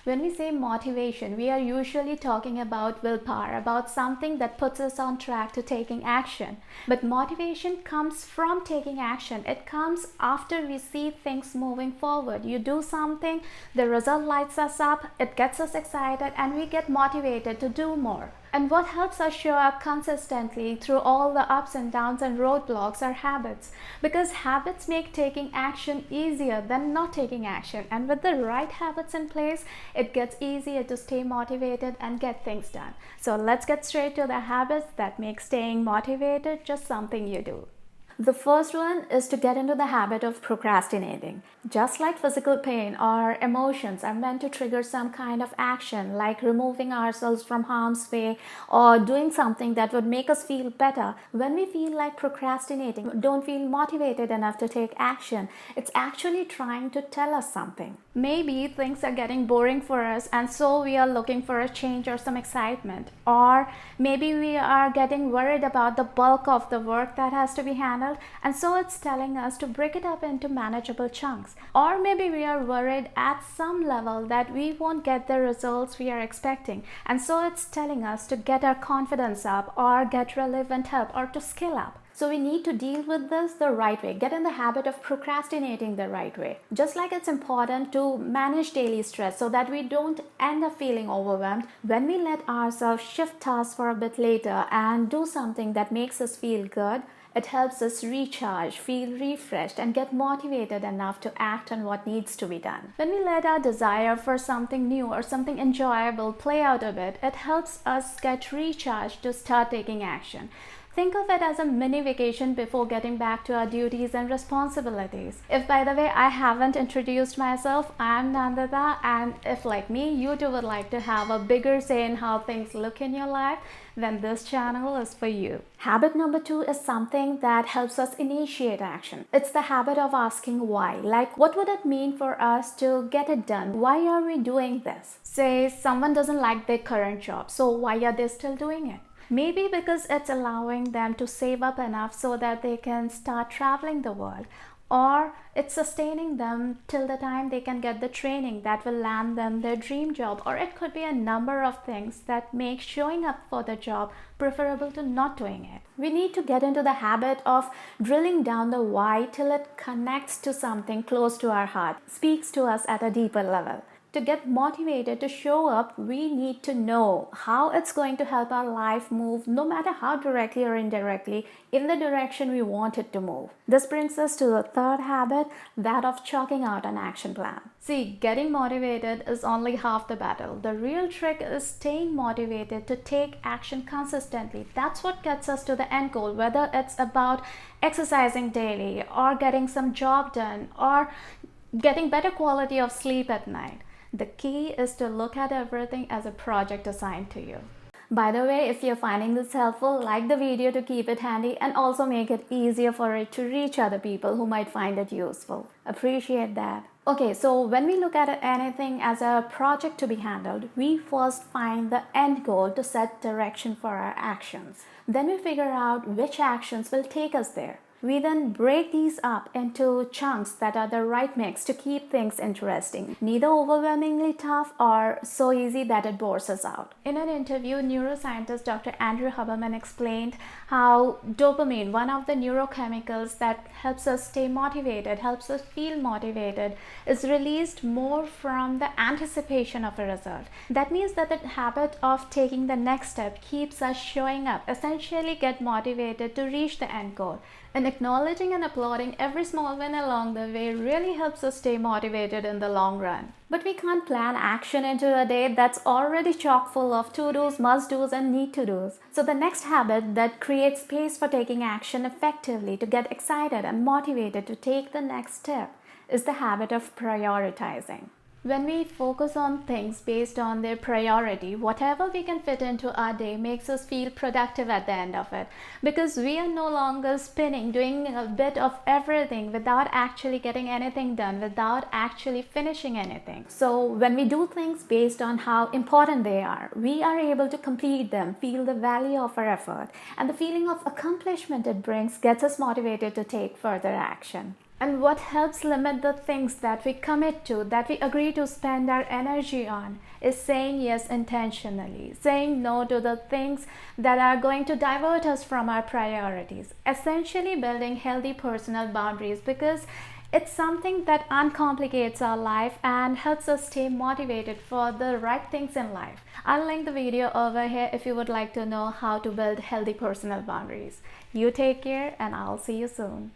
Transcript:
When we say motivation, we are usually talking about willpower, about something that puts us on track to taking action. But motivation comes from taking action. It comes after we see things moving forward. You do something, the result lights us up, it gets us excited, and we get motivated to do more. And what helps us show up consistently through all the ups and downs and roadblocks are habits. Because habits make taking action easier than not taking action. And with the right habits in place, it gets easier to stay motivated and get things done. So let's get straight to the habits that make staying motivated just something you do. The first one is to get into the habit of procrastinating. Just like physical pain, our emotions are meant to trigger some kind of action, like removing ourselves from harm's way or doing something that would make us feel better. When we feel like procrastinating, don't feel motivated enough to take action, it's actually trying to tell us something. Maybe things are getting boring for us and so we are looking for a change or some excitement. Or maybe we are getting worried about the bulk of the work that has to be handled, and so it's telling us to break it up into manageable chunks. Or maybe we are worried at some level that we won't get the results we are expecting, and so it's telling us to get our confidence up or get relevant help or to skill up. So we need to deal with this the right way, get in the habit of procrastinating the right way. Just like it's important to manage daily stress so that we don't end up feeling overwhelmed, when we let ourselves shift tasks for a bit later and do something that makes us feel good, it helps us recharge, feel refreshed, and get motivated enough to act on what needs to be done. When we let our desire for something new or something enjoyable play out a bit, it helps us get recharged to start taking action. Think of it as a mini vacation before getting back to our duties and responsibilities. If, by the way, I haven't introduced myself, I'm Nandyz, and if like me, you too would like to have a bigger say in how things look in your life, then this channel is for you. Habit number 2 is something that helps us initiate action. It's the habit of asking why. Like, what would it mean for us to get it done? Why are we doing this? Say someone doesn't like their current job, so why are they still doing it? Maybe because it's allowing them to save up enough so that they can start traveling the world, or it's sustaining them till the time they can get the training that will land them their dream job, or it could be a number of things that make showing up for the job preferable to not doing it. We need to get into the habit of drilling down the why till it connects to something close to our heart, speaks to us at a deeper level. To get motivated to show up, we need to know how it's going to help our life move, no matter how directly or indirectly, in the direction we want it to move. This brings us to the third habit, that of chalking out an action plan. See, getting motivated is only half the battle. The real trick is staying motivated to take action consistently. That's what gets us to the end goal, whether it's about exercising daily or getting some job done or getting better quality of sleep at night. The key is to look at everything as a project assigned to you. By the way, if you're finding this helpful, like the video to keep it handy and also make it easier for it to reach other people who might find it useful. Appreciate that. Okay, so when we look at anything as a project to be handled, we first find the end goal to set direction for our actions. Then we figure out which actions will take us there. We then break these up into chunks that are the right mix to keep things interesting, neither overwhelmingly tough or so easy that it bores us out. In an interview, neuroscientist Dr. Andrew Huberman explained how dopamine, one of the neurochemicals that helps us stay motivated, helps us feel motivated, is released more from the anticipation of a result. That means that the habit of taking the next step keeps us showing up, essentially get motivated to reach the end goal. And acknowledging and applauding every small win along the way really helps us stay motivated in the long run. But we can't plan action into a day that's already chock full of to-dos, must-dos, and need-to-dos. So the next habit that creates space for taking action effectively to get excited and motivated to take the next step is the habit of prioritizing. When we focus on things based on their priority, whatever we can fit into our day makes us feel productive at the end of it, because we are no longer spinning, doing a bit of everything without actually getting anything done, without actually finishing anything. So when we do things based on how important they are, we are able to complete them, feel the value of our effort, and the feeling of accomplishment it brings gets us motivated to take further action. And what helps limit the things that we commit to, that we agree to spend our energy on, is saying yes intentionally, saying no to the things that are going to divert us from our priorities. Essentially building healthy personal boundaries, because it's something that uncomplicates our life and helps us stay motivated for the right things in life. I'll link the video over here if you would like to know how to build healthy personal boundaries. You take care, and I'll see you soon.